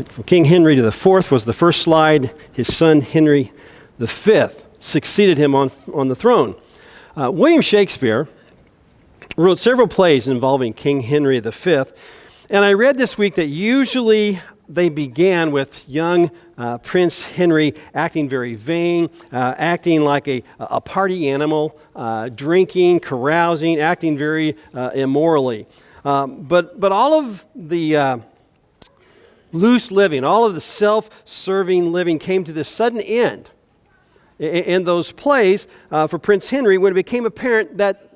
From King Henry to the Fourth was the first slide. His son Henry the Fifth succeeded him on the throne. William Shakespeare wrote several plays involving King Henry V, and I read this week that usually they began with young Prince Henry acting very vain, acting like a party animal, drinking, carousing, acting very immorally. But all of the loose living, all of the self-serving living came to this sudden end in those plays for Prince Henry when it became apparent that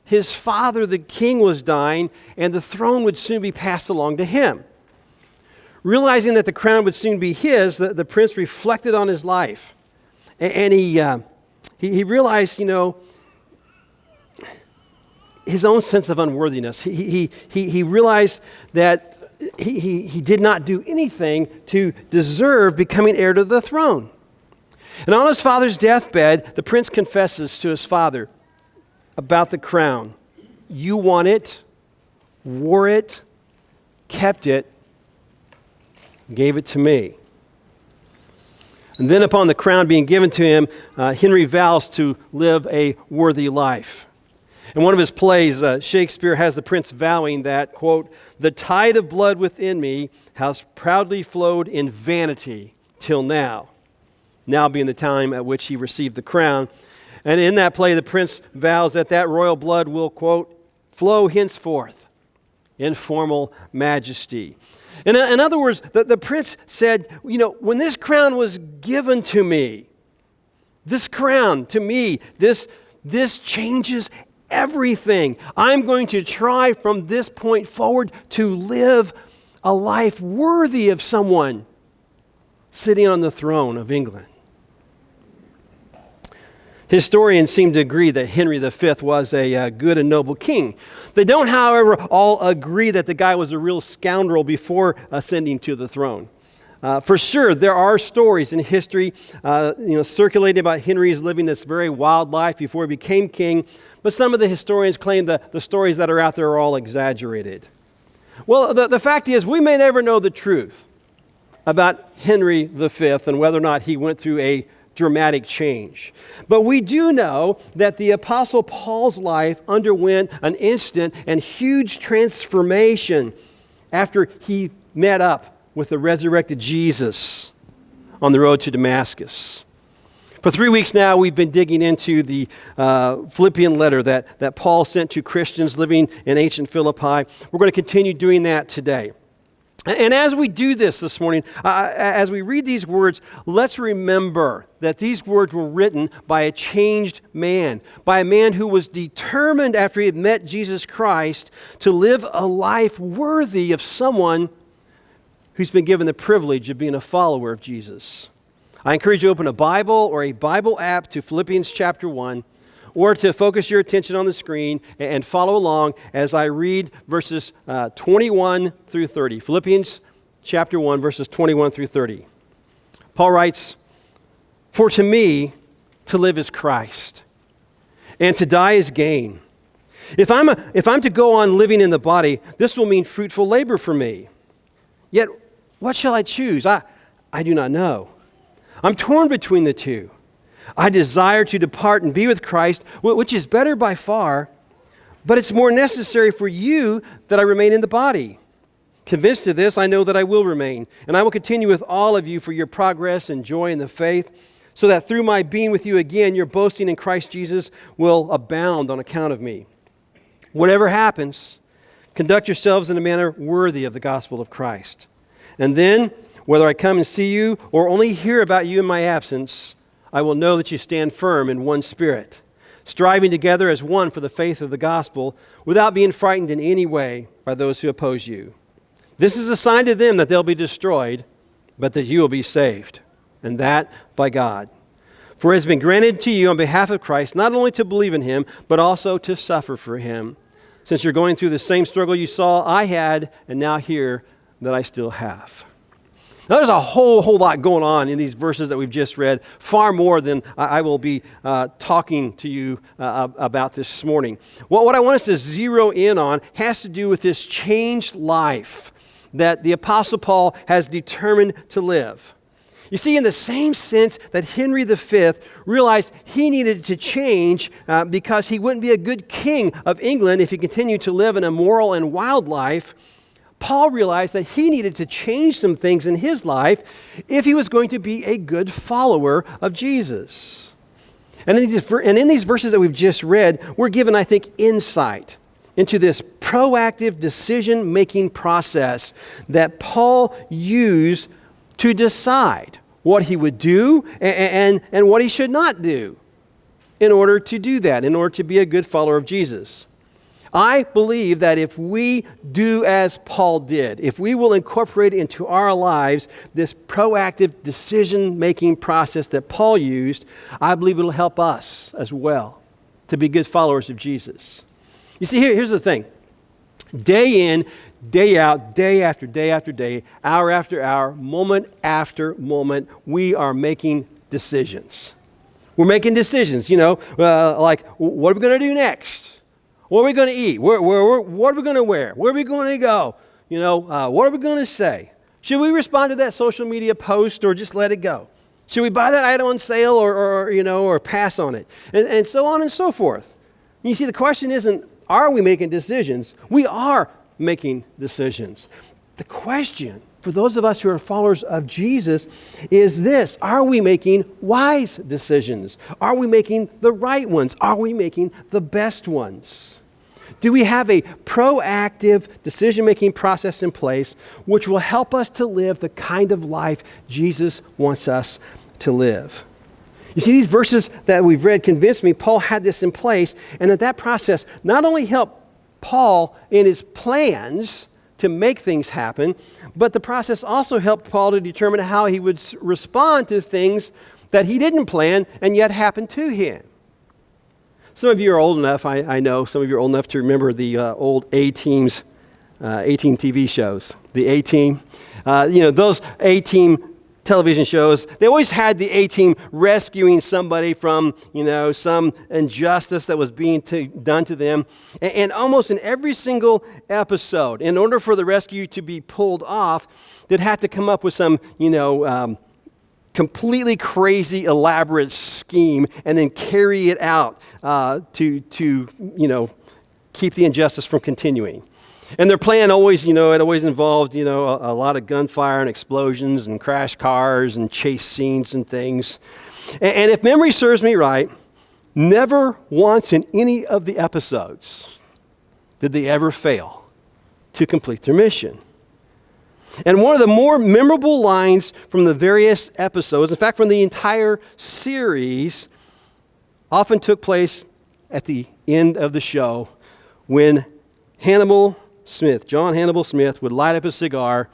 his father, the king, was dying and the throne would soon be passed along to him. Realizing that the crown would soon be his, the prince reflected on his life. And he realized, his own sense of unworthiness. He realized that he did not do anything to deserve becoming heir to the throne. And on his father's deathbed, the prince confesses to his father about the crown. You won it, wore it, kept it, gave it to me. And then upon the crown being given to him, Henry vows to live a worthy life. In one of his plays, Shakespeare has the prince vowing that, quote, "The tide of blood within me has proudly flowed in vanity till now," now being the time at which he received the crown. And in that play, the prince vows that royal blood will, quote, "flow henceforth in formal majesty." In other words, the prince said, when this crown was given to me, this crown to me, this changes everything. I'm going to try from this point forward to live a life worthy of someone sitting on the throne of England. Historians seem to agree that Henry V was a good and noble king. They don't, however, all agree that the guy was a real scoundrel before ascending to the throne. For sure, there are stories in history, circulating about Henry's living this very wild life before he became king, but some of the historians claim that the stories that are out there are all exaggerated. Well, the fact is, we may never know the truth about Henry V and whether or not he went through a dramatic change. But we do know that the Apostle Paul's life underwent an instant and huge transformation after he met up with the resurrected Jesus on the road to Damascus. For 3 weeks now, we've been digging into the Philippian letter that Paul sent to Christians living in ancient Philippi. We're going to continue doing that today. And as we do this morning, as we read these words, let's remember that these words were written by a changed man, by a man who was determined after he had met Jesus Christ to live a life worthy of someone who's been given the privilege of being a follower of Jesus. I encourage you to open a Bible or a Bible app to Philippians chapter 1, or to focus your attention on the screen and follow along as I read verses 21 through 30. Philippians chapter 1, verses 21 through 30. Paul writes, "For to me, to live is Christ, and to die is gain. If I'm to go on living in the body, this will mean fruitful labor for me. Yet, what shall I choose? I do not know. I'm torn between the two. I desire to depart and be with Christ, which is better by far, but it's more necessary for you that I remain in the body. Convinced of this, I know that I will remain, and I will continue with all of you for your progress and joy in the faith, so that through my being with you again, your boasting in Christ Jesus will abound on account of me. Whatever happens, conduct yourselves in a manner worthy of the gospel of Christ. And then, whether I come and see you or only hear about you in my absence, I will know that you stand firm in one spirit, striving together as one for the faith of the gospel, without being frightened in any way by those who oppose you. This is a sign to them that they'll be destroyed, but that you will be saved, and that by God. For it has been granted to you on behalf of Christ, not only to believe in him, but also to suffer for him, since you're going through the same struggle you saw I had, and now hear that I still have." Now, there's a whole lot going on in these verses that we've just read, far more than I will be talking to you about this morning. What I want us to zero in on has to do with this changed life that the Apostle Paul has determined to live. You see, in the same sense that Henry V realized he needed to change because he wouldn't be a good king of England if he continued to live an immoral and wild life, Paul realized that he needed to change some things in his life if he was going to be a good follower of Jesus. And in these verses that we've just read, we're given, I think, insight into this proactive decision-making process that Paul used to decide what he would do and what he should not do in order to do that, in order to be a good follower of Jesus. I believe that if we do as Paul did, if we will incorporate into our lives this proactive decision-making process that Paul used, I believe it'll help us as well to be good followers of Jesus. You see, here's the thing. Day in, day out, day after day after day, hour after hour, moment after moment, we are making decisions. We're making decisions, like what are we going to do next? What are we going to eat? What are we going to wear? Where are we going to go? What are we going to say? Should we respond to that social media post or just let it go? Should we buy that item on sale or pass on it? And so on and so forth. You see, the question isn't, are we making decisions? We are making decisions. The question for those of us who are followers of Jesus is this: are we making wise decisions? Are we making the right ones? Are we making the best ones? Do we have a proactive decision-making process in place which will help us to live the kind of life Jesus wants us to live? You see, these verses that we've read convince me Paul had this in place, and that process not only helped Paul in his plans to make things happen, but the process also helped Paul to determine how he would respond to things that he didn't plan and yet happened to him. Some of you are old enough, I know, some of you are old enough to remember the old A-Team TV shows. The A-Team, those A-Team television shows, they always had the A-Team rescuing somebody from, some injustice that was being done to them. And almost in every single episode, in order for the rescue to be pulled off, they'd have to come up with some, completely crazy, elaborate scheme and then carry it out to keep the injustice from continuing. And their plan always, it always involved, a lot of gunfire and explosions and crash cars and chase scenes and things. And if memory serves me right, never once in any of the episodes did they ever fail to complete their mission. And one of the more memorable lines from the various episodes, in fact, from the entire series, often took place at the end of the show when John Hannibal Smith would light up a cigar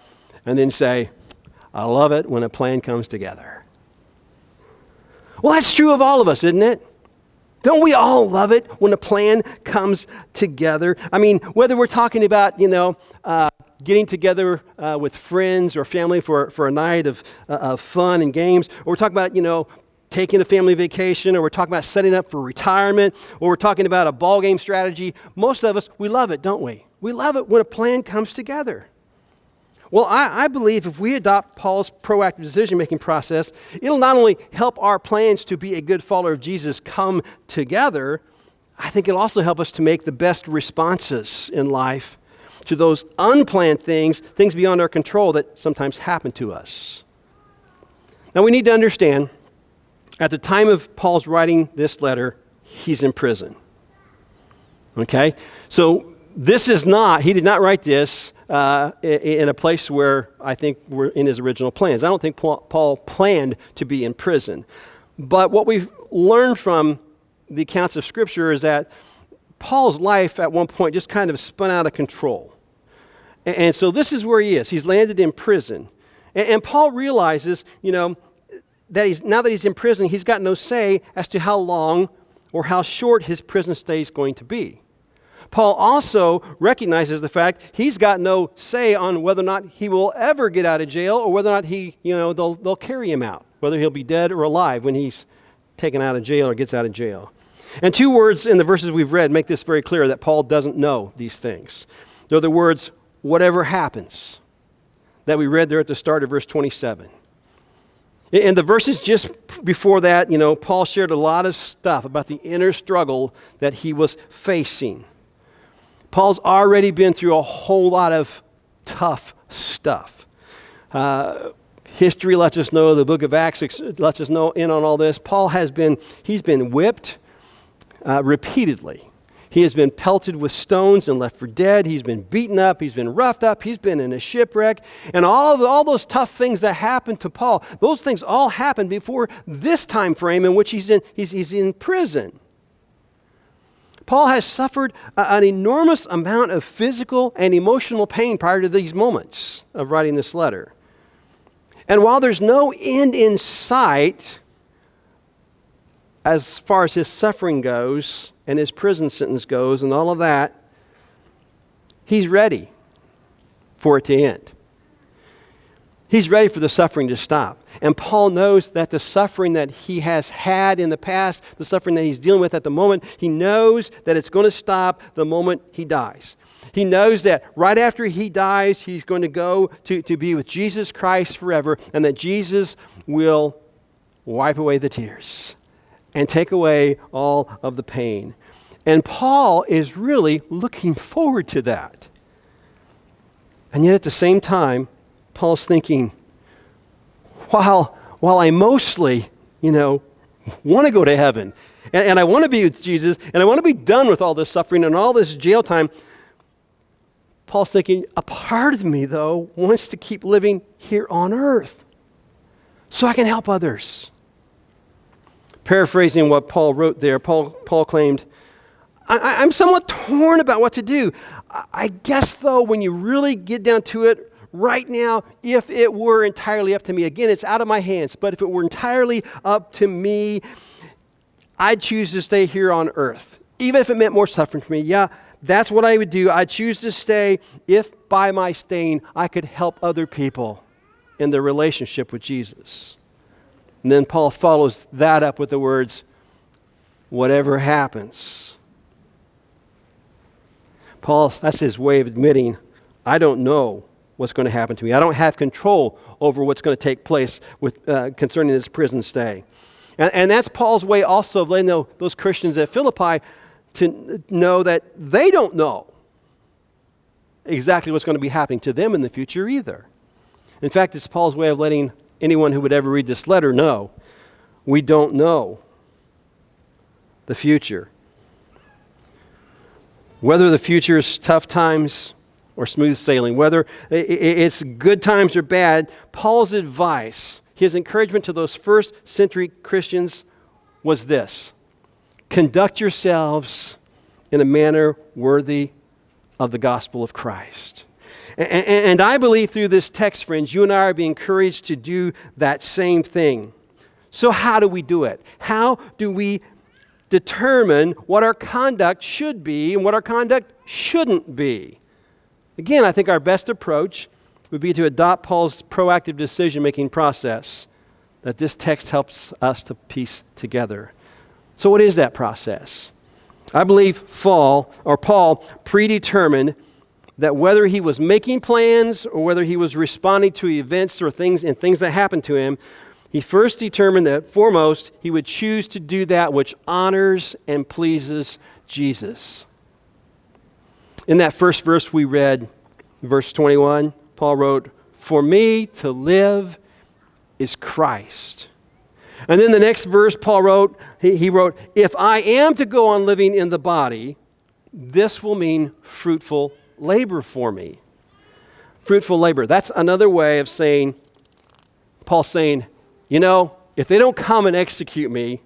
and then say, "I love it when a plan comes together." Well, that's true of all of us, isn't it? Don't we all love it when a plan comes together? I mean, whether we're talking about, getting together with friends or family for a night of fun and games, or we're talking about, taking a family vacation, or we're talking about setting up for retirement, or we're talking about a ball game strategy. Most of us, we love it, don't we? We love it when a plan comes together. Well, I believe if we adopt Paul's proactive decision-making process, it'll not only help our plans to be a good follower of Jesus come together, I think it'll also help us to make the best responses in life to those unplanned things beyond our control that sometimes happen to us. Now, we need to understand, at the time of Paul's writing this letter, he's in prison. Okay? So he did not write this in a place where I think we're in his original plans. I don't think Paul planned to be in prison. But what we've learned from the accounts of Scripture is that Paul's life at one point just kind of spun out of control. And so this is where he is. He's landed in prison. And Paul realizes, that now that he's in prison, he's got no say as to how long or how short his prison stay is going to be. Paul also recognizes the fact he's got no say on whether or not he will ever get out of jail, or whether or not they'll carry him out, whether he'll be dead or alive when he's taken out of jail or gets out of jail. And two words in the verses we've read make this very clear, that Paul doesn't know these things. They're the words, "whatever happens." that we read there at the start of verse 27. In the verses just before that, Paul shared a lot of stuff about the inner struggle that he was facing. Paul's already been through a whole lot of tough stuff. History lets us know, the book of Acts lets us know in on all this. Paul he's been whipped repeatedly. He has been pelted with stones and left for dead. He's been beaten up. He's been roughed up. He's been in a shipwreck. And all those tough things that happened to Paul, those things all happened before this time frame in which he's in prison. Paul has suffered an enormous amount of physical and emotional pain prior to these moments of writing this letter. And while there's no end in sight as far as his suffering goes and his prison sentence goes and all of that, he's ready for it to end. He's ready for the suffering to stop. And Paul knows that the suffering that he has had in the past, the suffering that he's dealing with at the moment, he knows that it's going to stop the moment he dies. He knows that right after he dies, he's going to go to be with Jesus Christ forever, and that Jesus will wipe away the tears and take away all of the pain. And Paul is really looking forward to that. And yet at the same time, Paul's thinking, while I mostly, want to go to heaven, and I want to be with Jesus, and I want to be done with all this suffering and all this jail time, Paul's thinking, a part of me, though, wants to keep living here on earth so I can help others. Paraphrasing what Paul wrote there, Paul claimed, I'm somewhat torn about what to do. I guess, though, when you really get down to it, right now, if it were entirely up to me, again, it's out of my hands, but if it were entirely up to me, I'd choose to stay here on earth, even if it meant more suffering for me. Yeah, that's what I would do. I'd choose to stay if by my staying I could help other people in their relationship with Jesus. And then Paul follows that up with the words, whatever happens. Paul, that's his way of admitting, I don't know what's going to happen to me. I don't have control over what's going to take place with concerning this prison stay. And that's Paul's way also of letting those Christians at Philippi to know that they don't know exactly what's going to be happening to them in the future either. In fact, it's Paul's way of letting anyone who would ever read this letter know we don't know the future. Whether the future is tough times or smooth sailing, whether it's good times or bad, Paul's advice, his encouragement to those first century Christians was this: conduct yourselves in a manner worthy of the gospel of Christ. And I believe through this text, friends, you and I are being encouraged to do that same thing. So how do we do it? How do we determine what our conduct should be and what our conduct shouldn't be? Again, I think our best approach would be to adopt Paul's proactive decision-making process that this text helps us to piece together. So what is that process? I believe Paul predetermined that whether he was making plans or whether he was responding to events or things that happened to him, he first determined that foremost he would choose to do that which honors and pleases Jesus. In that first verse we read, verse 21, Paul wrote, "For me to live is Christ." And then the next verse Paul wrote, he wrote, "If I am to go on living in the body, this will mean fruitful labor for me." Fruitful labor. That's another way of saying, Paul's saying, if they don't come and execute me,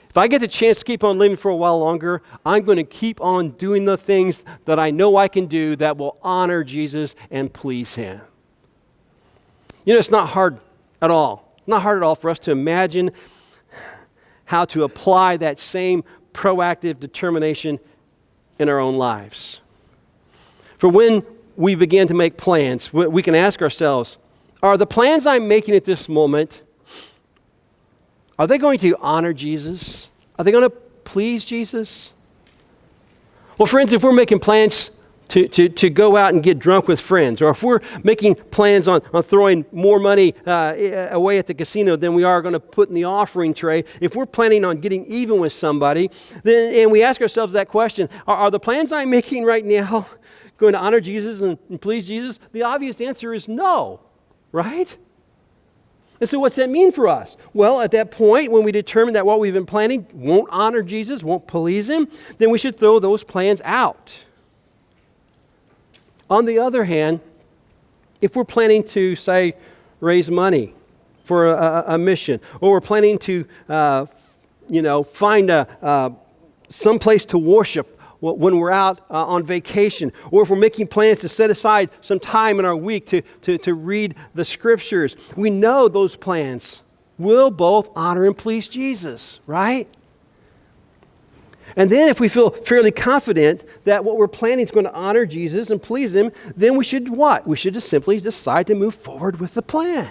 if I get the chance to keep on living for a while longer, I'm going to keep on doing the things that I know I can do that will honor Jesus and please him. It's not hard at all. Not hard at all for us to imagine how to apply that same proactive determination in our own lives. For when we begin to make plans, we can ask ourselves, are the plans I'm making at this moment, are they going to honor Jesus? Are they going to please Jesus? Well, friends, if we're making plans to go out and get drunk with friends, or if we're making plans on throwing more money away at the casino than we are going to put in the offering tray, if we're planning on getting even with somebody, then, and we ask ourselves that question, are the plans I'm making right now going to honor Jesus and please Jesus? The obvious answer is no, right? And so what's that mean for us? Well, at that point, when we determine that what we've been planning won't honor Jesus, won't please him, then we should throw those plans out. On the other hand, if we're planning to, say, raise money for a mission, or we're planning to, find some place to worship when we're out on vacation, or if we're making plans to set aside some time in our week to read the Scriptures, we know those plans will both honor and please Jesus, right? And then if we feel fairly confident that what we're planning is going to honor Jesus and please him, then we should what? We should just simply decide to move forward with the plan.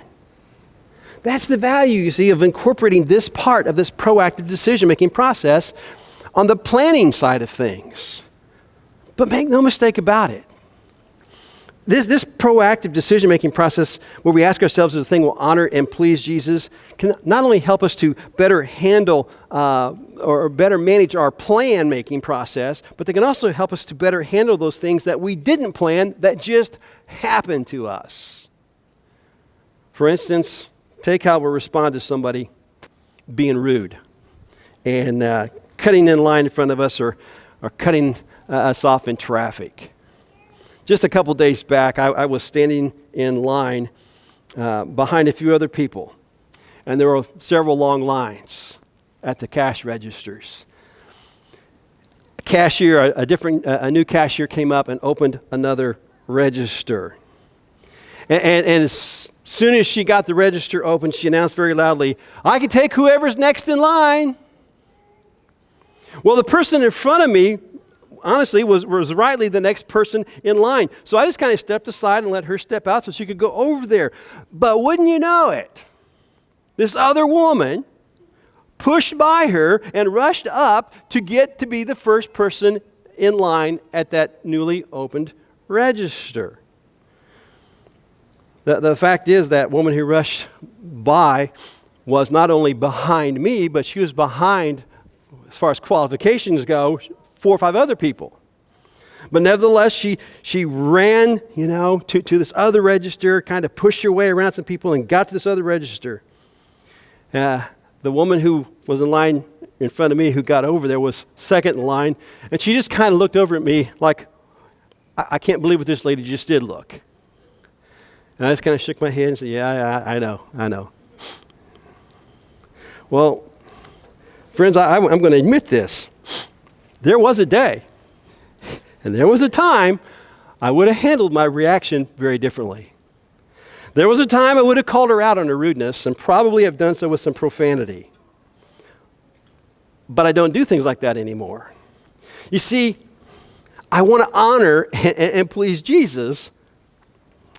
That's the value, you see, of incorporating this part of this proactive decision-making process on the planning side of things. But make no mistake about it. This proactive decision-making process where we ask ourselves if the thing will honor and please Jesus can not only help us to better handle or better manage our plan-making process, but they can also help us to better handle those things that we didn't plan that just happened to us. For instance, take how we respond to somebody being rude and cutting in line in front of us or cutting us off in traffic. Just a couple days back, I was standing in line behind a few other people, and there were several long lines at the cash registers. A new cashier came up and opened another register. And as soon as she got the register open, she announced very loudly, "I can take whoever's next in line." Well, the person in front of me honestly was rightly the next person in line. So I just kind of stepped aside and let her step out so she could go over there. But wouldn't you know it, this other woman pushed by her and rushed up to get to be the first person in line at that newly opened register. The fact is that woman who rushed by was not only behind me, but she was behind, as far as qualifications go, 4 or 5 other people. But nevertheless, she ran, to this other register, kind of pushed her way around some people and got to this other register. The woman who was in line in front of me, who got over there, was second in line, and she just kind of looked over at me like, I can't believe what this lady just did look. And I just kind of shook my head and said, yeah, I know. Well, friends, I'm going to admit this. There was a day, and there was a time I would have handled my reaction very differently. There was a time I would have called her out on her rudeness and probably have done so with some profanity. But I don't do things like that anymore. You see, I want to honor and please Jesus,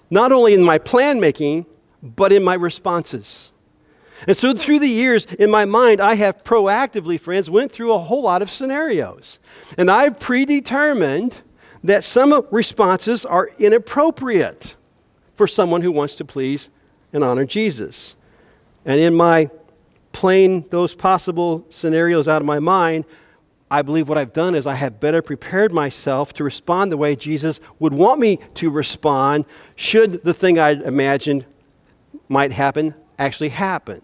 not only in my plan making, but in my responses. And so through the years, in my mind, I have proactively, friends, went through a whole lot of scenarios. And I've predetermined that some responses are inappropriate for someone who wants to please and honor Jesus. And in my playing those possible scenarios out of my mind, I believe what I've done is I have better prepared myself to respond the way Jesus would want me to respond should the thing I imagined might happen actually happen.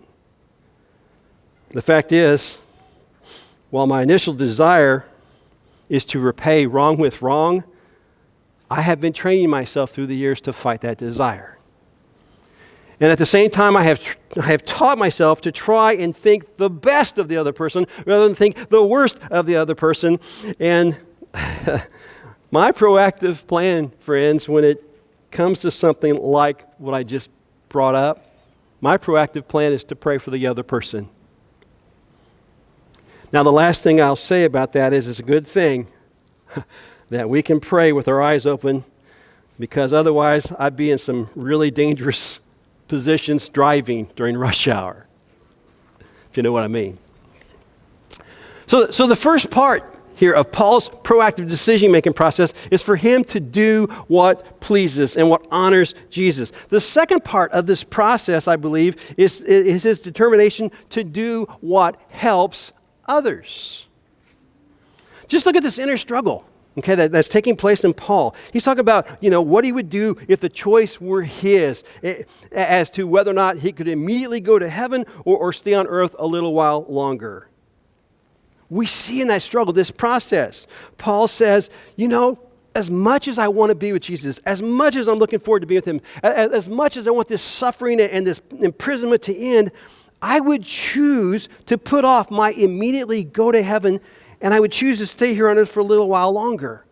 The fact is, while my initial desire is to repay wrong with wrong, I have been training myself through the years to fight that desire. And at the same time, I have taught myself to try and think the best of the other person rather than think the worst of the other person. And my proactive plan, friends, when it comes to something like what I just brought up, my proactive plan is to pray for the other person. Now, the last thing I'll say about that is it's a good thing that we can pray with our eyes open, because otherwise I'd be in some really dangerous positions driving during rush hour, if you know what I mean. So the first part here of Paul's proactive decision-making process is for him to do what pleases and what honors Jesus. The second part of this process, I believe, is his determination to do what helps others. Just look at this inner struggle, okay, that's taking place in Paul. He's talking about, what he would do if the choice were his as to whether or not he could immediately go to heaven or stay on earth a little while longer. We see in that struggle, this process. Paul says, as much as I want to be with Jesus, as much as I'm looking forward to being with him, as much as I want this suffering and this imprisonment to end, I would choose to put off my immediately go to heaven, and I would choose to stay here on earth for a little while longer.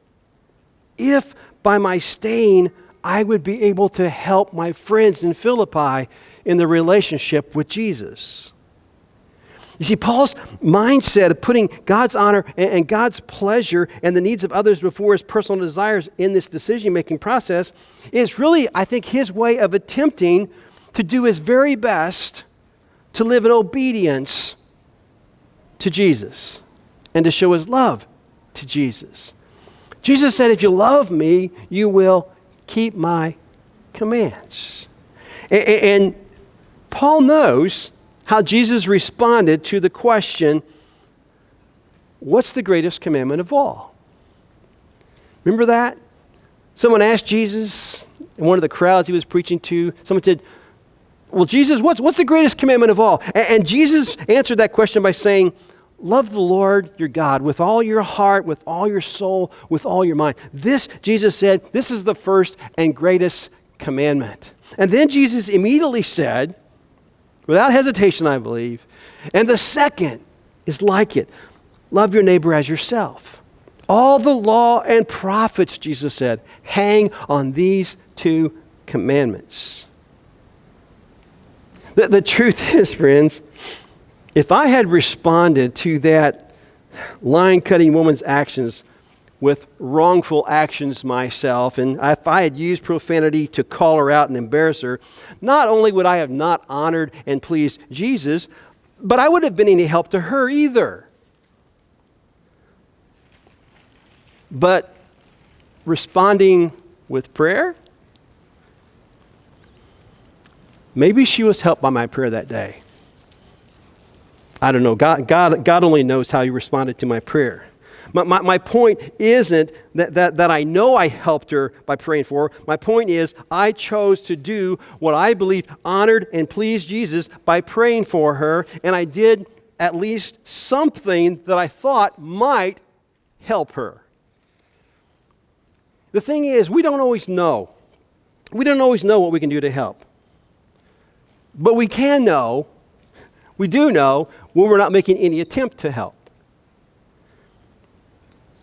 If by my staying, I would be able to help my friends in Philippi in the relationship with Jesus. You see, Paul's mindset of putting God's honor and God's pleasure and the needs of others before his personal desires in this decision-making process is really, I think, his way of attempting to do his very best to live in obedience to Jesus and to show his love to Jesus. Jesus said, if you love me, you will keep my commands. And Paul knows how Jesus responded to the question, what's the greatest commandment of all? Remember that? Someone asked Jesus in one of the crowds he was preaching to, someone said, well, Jesus, what's the greatest commandment of all? And Jesus answered that question by saying, love the Lord your God with all your heart, with all your soul, with all your mind. This, Jesus said, this is the first and greatest commandment. And then Jesus immediately said, without hesitation, I believe, and the second is like it. Love your neighbor as yourself. All the law and prophets, Jesus said, hang on these two commandments. The truth is, friends, if I had responded to that line-cutting woman's actions with wrongful actions myself, and if I had used profanity to call her out and embarrass her, not only would I have not honored and pleased Jesus, but I wouldn't have been any help to her either. But responding with prayer, maybe she was helped by my prayer that day. I don't know. God only knows how he responded to my prayer. My point isn't that I know I helped her by praying for her. My point is I chose to do what I believe honored and pleased Jesus by praying for her, and I did at least something that I thought might help her. The thing is, we don't always know. We don't always know what we can do to help. But we can know, we do know, when we're not making any attempt to help.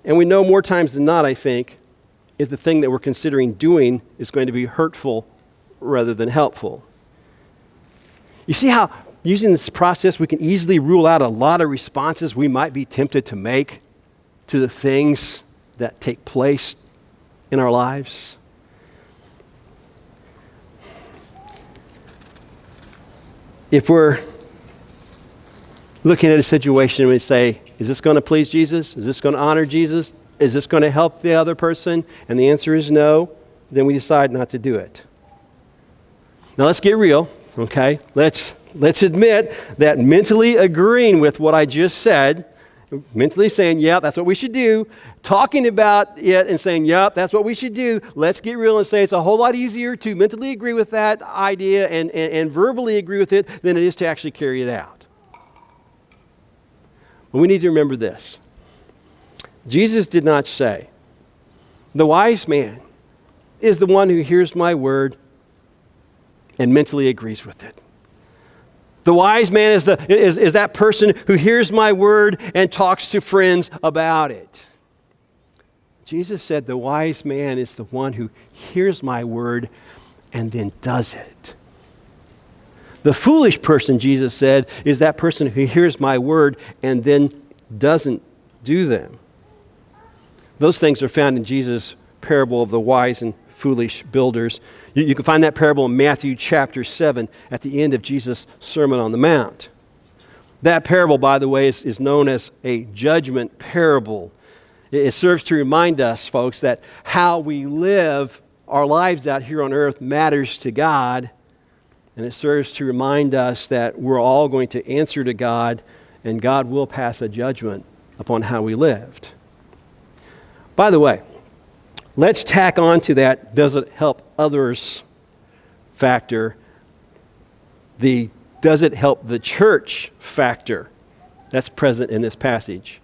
And we know more times than not, I think, if the thing that we're considering doing is going to be hurtful rather than helpful. You see how using this process we can easily rule out a lot of responses we might be tempted to make to the things that take place in our lives? If we're looking at a situation and we say, is this going to please Jesus? Is this going to honor Jesus? Is this going to help the other person? And the answer is no, then we decide not to do it. Now let's get real, okay? Let's admit that mentally agreeing with what I just said, mentally saying, yeah, that's what we should do, talking about it and saying, yeah, that's what we should do, let's get real and say it's a whole lot easier to mentally agree with that idea and verbally agree with it than it is to actually carry it out. But we need to remember this. Jesus did not say, the wise man is the one who hears my word and mentally agrees with it. The wise man is that person who hears my word and talks to friends about it. Jesus said the wise man is the one who hears my word and then does it. The foolish person, Jesus said, is that person who hears my word and then doesn't do them. Those things are found in Jesus' parable of the wise and foolish builders. You can find that parable in Matthew chapter 7 at the end of Jesus' Sermon on the Mount. That parable, by the way, is known as a judgment parable It serves to remind us, folks, that how we live our lives out here on earth matters to God. And it serves to remind us that we're all going to answer to God, and God will pass a judgment upon how we lived. By the way, let's tack on to that does it help others factor, the does it help the church factor that's present in this passage.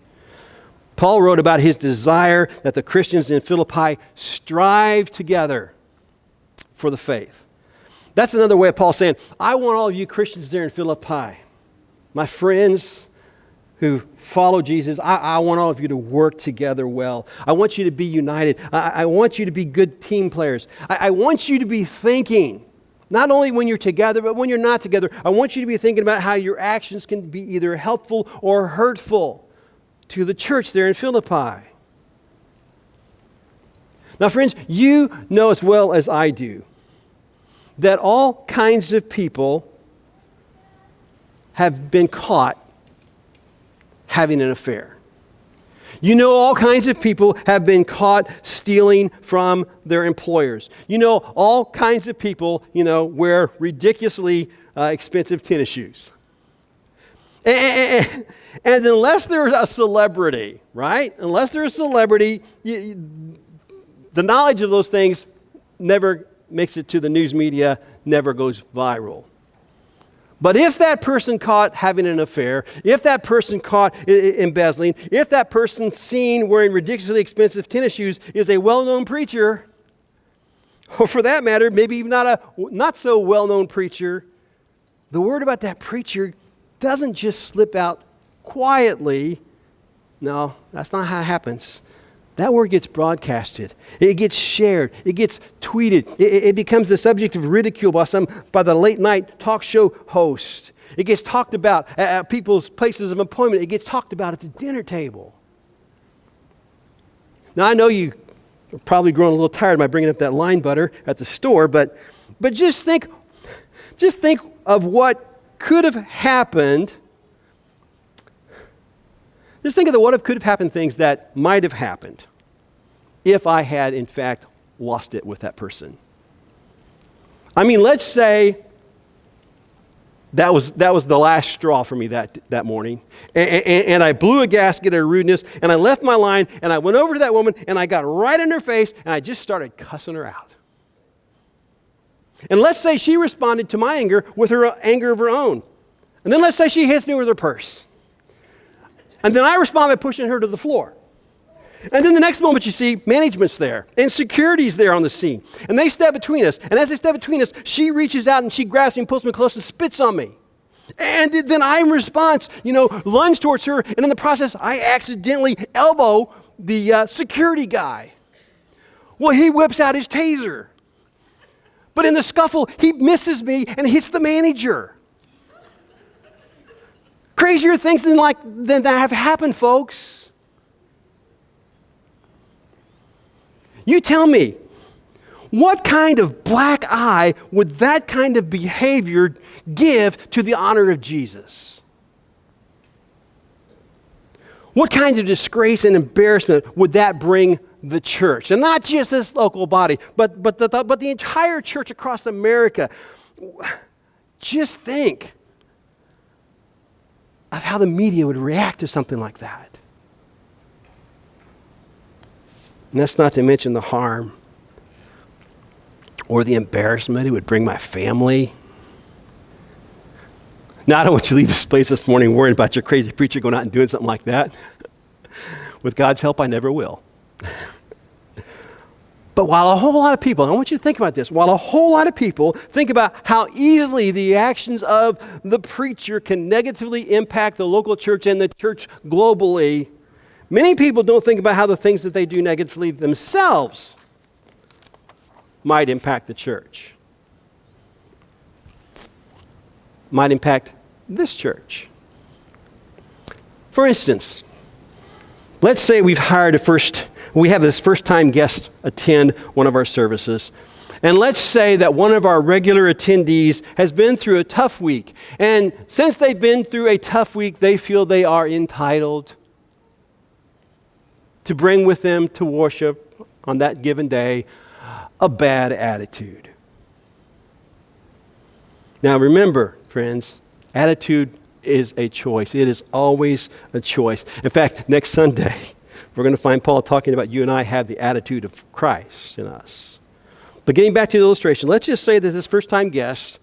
Paul wrote about his desire that the Christians in Philippi strive together for the faith. That's another way of Paul saying, I want all of you Christians there in Philippi, my friends who follow Jesus, I want all of you to work together well. I want you to be united. I want you to be good team players. I want you to be thinking, not only when you're together, but when you're not together. I want you to be thinking about how your actions can be either helpful or hurtful to the church there in Philippi. Now, friends, you know as well as I do that all kinds of people have been caught having an affair. You know all kinds of people have been caught stealing from their employers. You know all kinds of people, wear ridiculously expensive tennis shoes. And unless they're a celebrity, right? Unless they're a celebrity, the knowledge of those things never makes it to the news media, never goes viral. But if that person caught having an affair, if that person caught embezzling, if that person seen wearing ridiculously expensive tennis shoes is a well-known preacher, or for that matter, maybe even not so well-known preacher, the word about that preacher doesn't just slip out quietly. No, that's not how it happens. That word gets broadcasted. It gets shared. It gets tweeted. It becomes the subject of ridicule by the late night talk show host. It gets talked about at people's places of employment. It gets talked about at the dinner table. Now, I know you are probably growing a little tired by bringing up that line butter at the store, but just think of what could have happened. Just think of the what if could have happened things that might have happened if I had, in fact, lost it with that person. I mean, let's say that was the last straw for me that morning, and I blew a gasket of rudeness, and I left my line, and I went over to that woman, and I got right in her face, and I just started cussing her out. And let's say she responded to my anger with her anger of her own. And then let's say she hits me with her purse. And then I respond by pushing her to the floor. And then the next moment you see management's there and security's there on the scene. And they step between us. And as they step between us, she reaches out and she grabs me and pulls me close and spits on me. And then I, in response, lunge towards her. And in the process, I accidentally elbow the security guy. Well, he whips out his taser. But in the scuffle, he misses me and hits the manager. Crazier things than that have happened, folks. You tell me, what kind of black eye would that kind of behavior give to the honor of Jesus? What kind of disgrace and embarrassment would that bring the church? And not just this local body, but the entire church across America. Just think of how the media would react to something like that. And that's not to mention the harm or the embarrassment it would bring my family. Now, I don't want you to leave this place this morning worrying about your crazy preacher going out and doing something like that. With God's help, I never will. But while a whole lot of people, I want you to think about this, while a whole lot of people think about how easily the actions of the preacher can negatively impact the local church and the church globally, many people don't think about how the things that they do negatively themselves might impact the church, might impact this church. For instance, let's say we have this first-time guest attend one of our services. And let's say that one of our regular attendees has been through a tough week. And since they've been through a tough week, they feel they are entitled to bring with them to worship on that given day a bad attitude. Now remember, friends, attitude is a choice. It is always a choice. In fact, next Sunday, we're going to find Paul talking about you and I have the attitude of Christ in us. But getting back to the illustration, let's just say that this first-time guest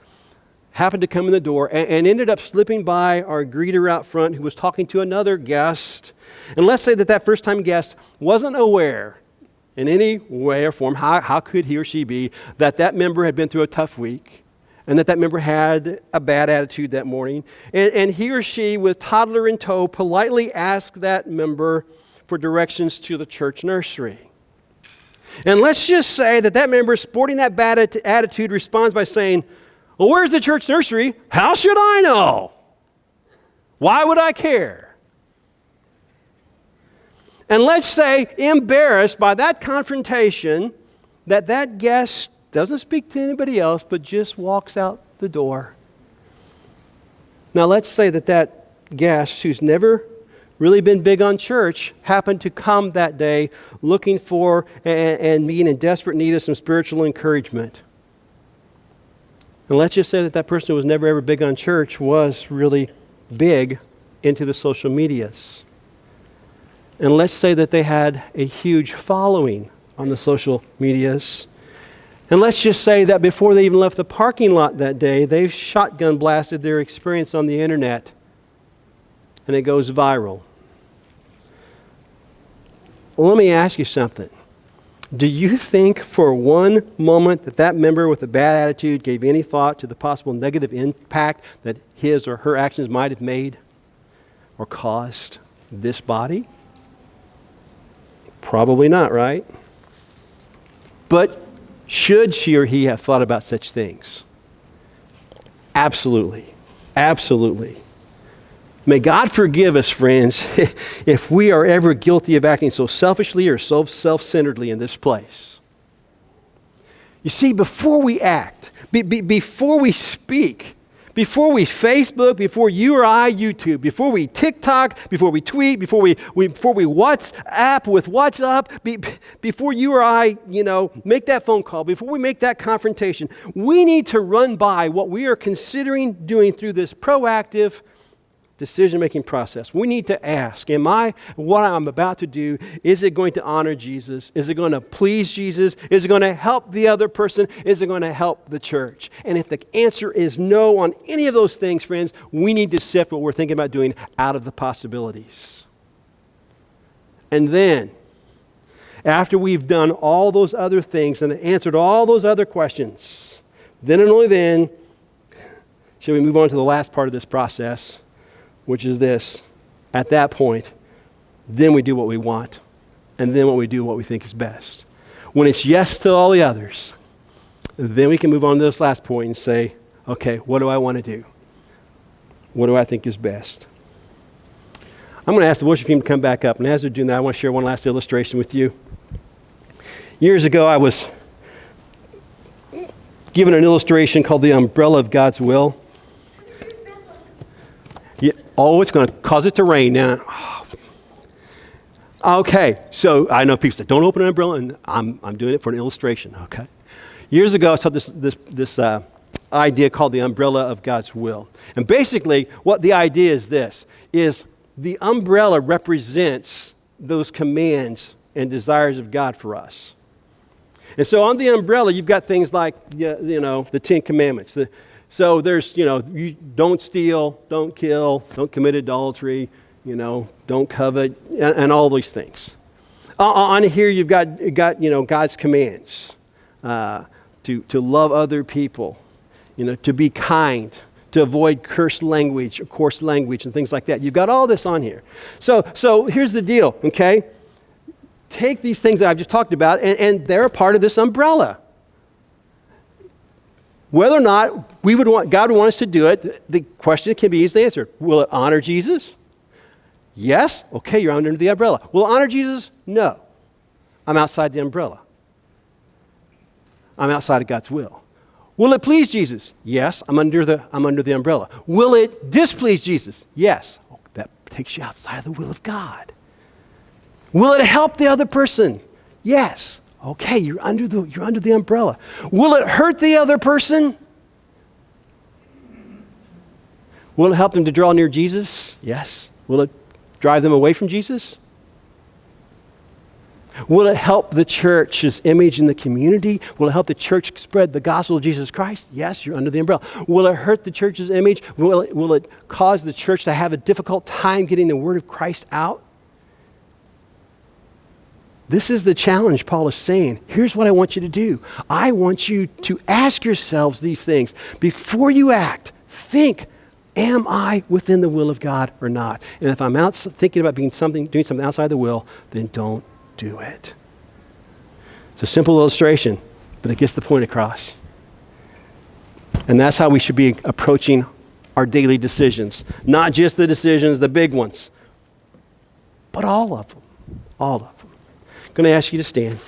happened to come in the door and ended up slipping by our greeter out front who was talking to another guest. And let's say that that first-time guest wasn't aware in any way or form, how could he or she be, that that member had been through a tough week and that that member had a bad attitude that morning. And he or she, with toddler in tow, politely asked that member for directions to the church nursery. And let's just say that that member sporting that bad attitude responds by saying, well, where's the church nursery? How should I know? Why would I care? And let's say, embarrassed by that confrontation, that guest doesn't speak to anybody else, but just walks out the door. Now let's say that guest, who's never really been big on church, happened to come that day looking for and being in desperate need of some spiritual encouragement. And let's just say that person who was never ever big on church was really big into the social medias. And let's say that they had a huge following on the social medias. And let's just say that before they even left the parking lot that day, they've shotgun blasted their experience on the internet. And it goes viral. Well, let me ask you something. Do you think for one moment that member with a bad attitude gave any thought to the possible negative impact that his or her actions might have made or caused this body? Probably not, right? But should she or he have thought about such things? Absolutely. Absolutely. May God forgive us, friends, if we are ever guilty of acting so selfishly or so self-centeredly in this place. You see, before we act, before we speak, before we Facebook, before you or I YouTube, before we TikTok, before we tweet, before we WhatsApp with what's up, before you or I, make that phone call, before we make that confrontation, we need to run by what we are considering doing through this proactive decision-making process. We need to ask, what I'm about to do, is it going to honor Jesus? Is it going to please Jesus? Is it going to help the other person? Is it going to help the church? And if the answer is no on any of those things, friends, we need to sift what we're thinking about doing out of the possibilities. And then, after we've done all those other things and answered all those other questions, then and only then, shall we move on to the last part of this process, which is this. At that point, then we do what we want, and then we do what we think is best. When it's yes to all the others, then we can move on to this last point and say, okay, what do I want to do? What do I think is best? I'm going to ask the worship team to come back up, and as they're doing that, I want to share one last illustration with you. Years ago, I was given an illustration called the umbrella of God's will. Oh, it's going to cause it to rain now. Okay, so I know people say, don't open an umbrella, and I'm doing it for an illustration, okay? Years ago, I saw this idea called the umbrella of God's will. And basically, what the idea is this, is the umbrella represents those commands and desires of God for us. And so on the umbrella, you've got things like, the Ten Commandments. So there's, you don't steal, don't kill, don't commit adultery, don't covet, and all these things. On here, you've got God's commands to love other people, to be kind, to avoid coarse language, and things like that. You've got all this on here. So here's the deal, okay? Take these things that I've just talked about, and they're a part of this umbrella. Whether or not God would want us to do it, the question can be easily answered. Will it honor Jesus? Yes. Okay, you're under the umbrella. Will it honor Jesus? No. I'm outside the umbrella. I'm outside of God's will. Will it please Jesus? Yes, I'm under the umbrella. Will it displease Jesus? Yes. Oh, that takes you outside of the will of God. Will it help the other person? Yes. Okay, you're under the umbrella. Will it hurt the other person? Will it help them to draw near Jesus? Yes. Will it drive them away from Jesus? Will it help the church's image in the community? Will it help the church spread the gospel of Jesus Christ? Yes, you're under the umbrella. Will it hurt the church's image? Will it cause the church to have a difficult time getting the word of Christ out? This is the challenge Paul is saying. Here's what I want you to do. I want you to ask yourselves these things. Before you act, think, am I within the will of God or not? And if I'm out thinking about doing something outside the will, then don't do it. It's a simple illustration, but it gets the point across. And that's how we should be approaching our daily decisions. Not just the decisions, the big ones, but all of them. All of them. I'm going to ask you to stand.